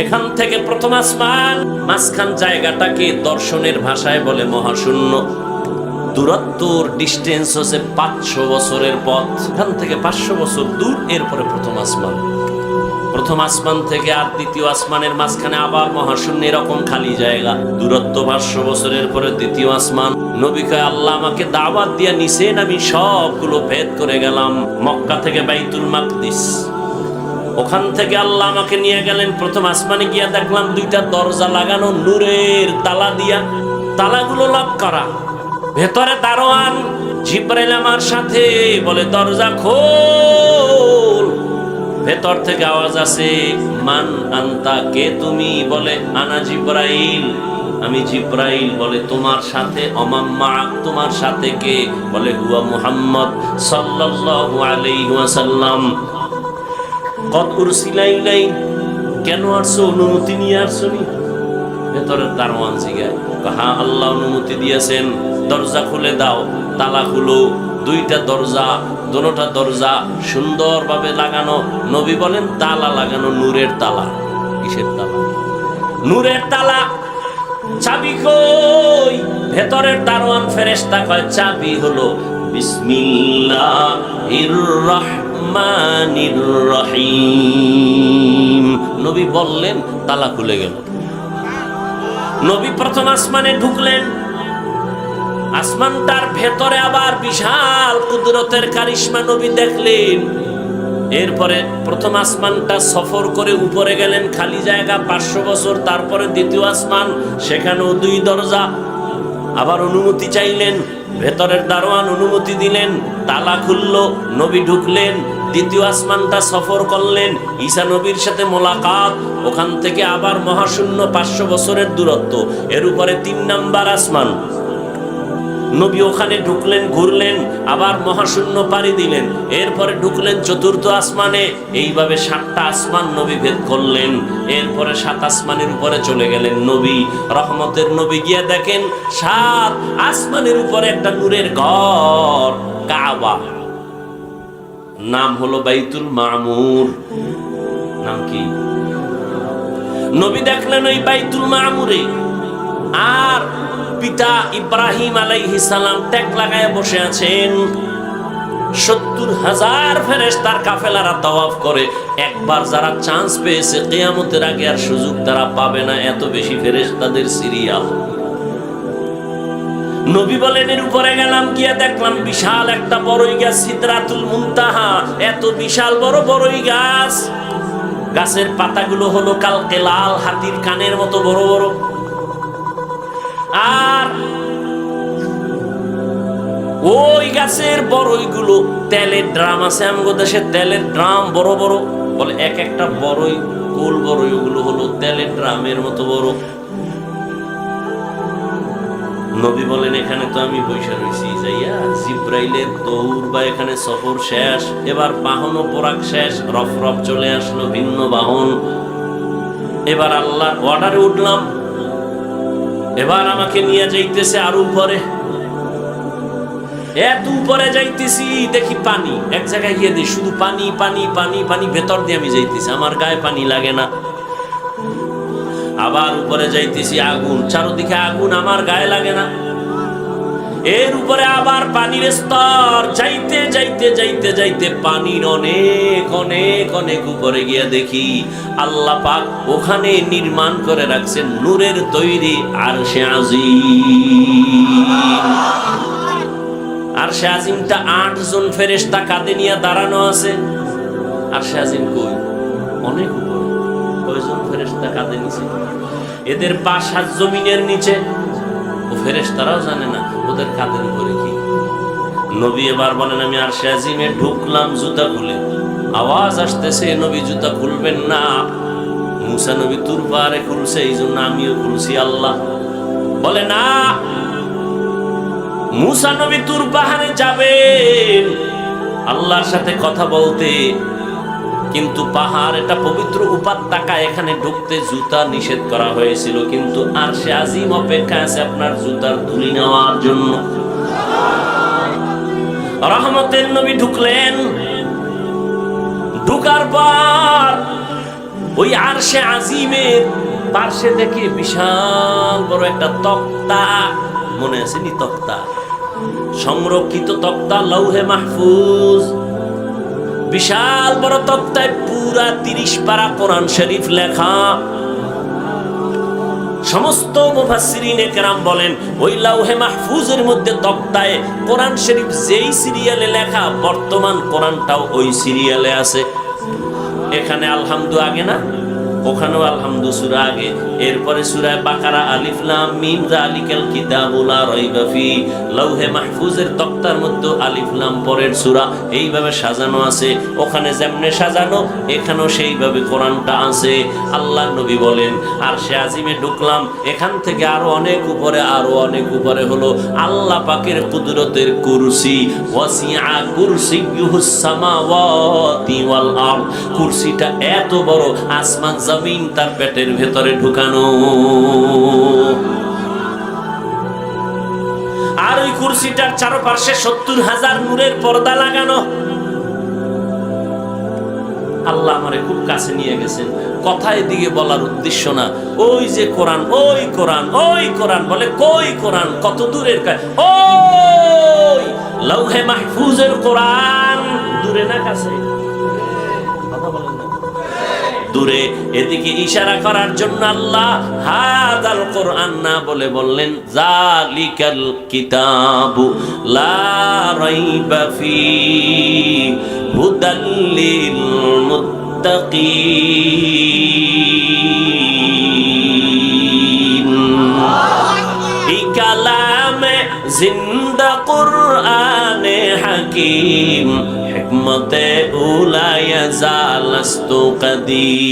এখান থেকে প্রথম আসমান, মাঝখান জায়গাটাকে দর্শনের ভাষায় বলে মহাশূন্য। দূরত্বর ডিস্টেন্স হচ্ছে 500 বছরের পথ। এখান থেকে 500 বছর দূর, এরপরে প্রথম আসমান। প্রথম আসমান থেকে আর দ্বিতীয় আসমানের মাঝখানে আবার মহাশূন্য, এরকম খালি জায়গা। দূরত্ব 500 বছরের পরে দ্বিতীয় আসমান। নবী কয়, আল্লাহ আমাকে দাওয়াত দিয়া নিছেন, আমি সবগুলো ভেদ করে গেলাম। মক্কা থেকে বাইতুল মাকদিস, ওখান থেকে আল্লাহ আমাকে নিয়ে গেলেন প্রথম আসমানে। গিয়া দেখলাম 2টা দরজা লাগানো নূরের তালা দিয়া, তালাগুলো লক করা। ভেতরে দারোয়ান জিবরাইল আমার সাথে, বলে দরজা খোল। ভেতর থেকে আওয়াজ আসে, মান আনতা, কে তুমি? বলে আনা জিবরাইল, আমি জিবরাইল। বলে তোমার সাথে? অমাম মাআক, তোমার সাথে কে? বলে হুয়া মুহাম্মদ সাল্লাল্লাহু আলাইহি ওয়াসাল্লাম। কত উরসিলা ইলাইহি, কেন আসছো? অনুমতি নিয়ে আসছো নি? ভেতরের দারোয়ান জিগায়, হ্যাঁ আল্লাহ অনুমতি দিয়েছেন, দরজা খুলে দাও। তালা খুলো। 2টা দরজা, দোনোটা দরজা সুন্দরভাবে লাগানো। নবী বলেন তালা লাগানো, নূরের তালা। কিসের তালা? নূরের তালা। চাবি কই? ভেতরের দারোয়ান ফেরেশতা কয়, চাবি হলো বিসমিল্লাহির রহমানির রহিম। নবী বললেন, তালা খুলে গেল। নবী প্রথম আসমানে ঢুকলেন। আসমানটার ভেতরে আবার বিশাল কুদরতের কারিশমা নবী দেখলেন। এরপরে প্রথম আসমানটা সফর করে উপরে গেলেন, খালি জায়গা 500 বছর। তারপরে দ্বিতীয় আসমান, সেখানেও 2 দরজা। আবার অনুমতি চাইলেন, ভেতরের দারোয়ান অনুমতি দিলেন, তালা খুললো, নবী ঢুকলেন। দ্বিতীয় আসমানটা সফর করলেন, ঈসা নবীর সাথে মোলাকাত। ওখান থেকে আবার মহাশূন্য, 500 বছরের দূরত্ব। এর উপরে 3 নাম্বার আসমান। নবী ওখানে ঢুকলেন, ঘুরলেন, আবার মহাশূন্য পাড়ি দিলেন। এরপরে ঢুকলেন 4র্থ আসমানে। এইভাবে 7টা আসমান নবী ভেদ করলেন। এরপরে 7 আসমানের উপরে চলে গেলেন নবী, রহমতের নবী। গিয়ে দেখেন 7 আসমানের উপরে একটা নূরের ঘর, কাবা। নাম হলো বাইতুল মামুর। নাম কি? নবী দেখলেন ওই বাইতুল মামুরে। আর পিতা ইব্রাহিম আলাইহিস সালাম ট্যাগ লাগায় বসে আছেন। 70,000 ফেরেশতার কাফেলারা তাওয়াফ করে। একবার যারা চান্স পেয়েছে, কিয়ামতের আগে আর সুযোগ তারা পাবে না, এত বেশি ফেরেশতাদের সিরিয়াল। নবী বলেন, এর উপরে গেলাম, গিয়া দেখলাম বিশাল একটা বড়ই গাছ, সিদরাতুল মুনতাহা। এত বিশাল বড় বড়ই গাছ, গাছের পাতাগুলো হলো কালকে লাল, হাতির কানের মতো বড় বড়। আর ওই গাছের বড়ইগুলো, তেলের ড্রাম আছে আমগো দেশে, তেলের ড্রাম বড় বড়। বলে এক একটা বড়ই, কুল বড়ই, ওগুলো হলো তেলের ড্রামের মতো বড়। নবী বলেন, এখানে তো আমি বৈশা রয়েছি, যাইয়া জিব্রাইলের দৌড় বা এখানে সফর শেষ। এবার বাহন ও পোরাক শেষ, রফ রফ চলে আসলো, ভিন্ন বাহন। এবার আল্লাহর অর্ডারে উঠলাম। এবার আমাকে নিয়ে যাইতেছে আরো উপরে। এত উপরে যাইতেছি, দেখি পানি। এক জায়গায় গিয়ে দেখি শুধু পানি পানি পানি পানি। ভেতর দিয়ে আমি যাইতেছি, আমার গায়ে পানি লাগে না। আবার উপরে যাইতেছি, আগুন, চারদিকে আগুন, আমার গায়ে লাগে না। এর উপরে আবার পানির স্তর, যাইতে যাইতে যাইতে যাইতে পানির অনেক অনেক অনেক উপরে গিয়ে দেখি আল্লাহ পাক ওখানে নির্মাণ করে রাখছেন নূরের তৈরি আরশে আজিম। আরশে আজিমটা 8 জন ফেরেশতা কাঁধে নিয়ে দাঁড়ানো আছে। আরশে আজিম কই? অনেক উপরে। কয়জন ফেরেশতা কাঁধে নিচে? এদের পা 7 জমিনের নিচে। ও ফেরেশতারাও জানে না ওদের কাঁধের উপরে কি। নবী এবার বলেন, আমি আরশে আজিমে ঢুকলাম জুতা খুলে। আওয়াজ আসতেছে, নবী জুতা খুলবেন না। মুসা নবী তুর পাহাড়ে খুলছে, এই জন্য আমিও খুলছি। আল্লাহ বলে না, মুসা নবী তুর পাহাড়ে যাবেন আল্লাহর সাথে কথা বলতে, কিন্তু পাহাড় এটা পবিত্র উপত্যকা, এখানে ঢুকতে জুতা নিষেধ করা হয়েছিল। কিন্তু আরশে আজিম অপেক্ষা আছে আপনার জুতার ধুলি নেওয়ার জন্য। রহমতের নবী ঢুকলেন। ঢুকার পর ওই আরশে আজিমের পার্শ্বে দেখে বিশাল বড় একটা তক্তা, মনে আছে নি? তক্তা, সংরক্ষিত তক্তা, লৌহে মাহফুজ, বিশাল বড় তক্তায় পুরা 30 পারা কোরআন শরীফ লেখা। সমস্ত মুফাসসিরিনে কেরাম বলেন ওই লাউহে মাহফুজের মধ্যে তক্তায় কোরআন শরীফ যেই সিরিয়ালে লেখা, বর্তমান কোরআনটাও ওই সিরিয়ালে আছে। এখানে আলহামদু আগে না, ওখানেও আলহামদু সূরা আগে, এরপরে সূরা বাকারা আলিফ লাম মিম যালিকাল কিতাবু লা রাইবা ফি, লাউহে মাহফুজের তক্তার মধ্যে আলিফ লাম পরের সূরা, এইভাবে সাজানো আছে। ওখানে যেমনে সাজানো এখানেও সেইভাবে কোরআনটা আছে। আল্লাহর নবী বলেন আরশে আজিমে ঢুকলাম, এখান থেকে আরো অনেক উপরে, আরো অনেক উপরে হলো আল্লাহ পাকের কুদরতের কুরসি। ওয়াসিআ কুরসিয়ুহুস সামাওয়াতি ওয়াল আরদ, কুরসিটা এত বড়, আসমান জমিন তার পেটের ভেতরে ঢুকানো। আর ওই কুরসিটার চারপাশে 70,000 নূরের পর্দা লাগানো। আল্লাহ আমারে খুব কাছে নিয়ে গেছেন। কথা এদিকে বলার উদ্দেশ্য না, ওই যে কোরআন, ওই কোরআন, ওই কোরআন, বলে কই কোরআন, কত দূরের, ওই লাউহে মাহফুজের কোরআন, দূরে না কাছে? কথা বলেন না, দূরে। এদিকে ইশারা করার জন্য আল্লাহ হাদাল কোরআন না বলে বললেন যালিকাল কিতাবু লা রাইবা ফি হুদাল লিল মুত্তাকিন। এই কালামে জিন্দা কুরআনে হাকিম, হিকমতে উলা ইয়াজালাস্তু কাদিম।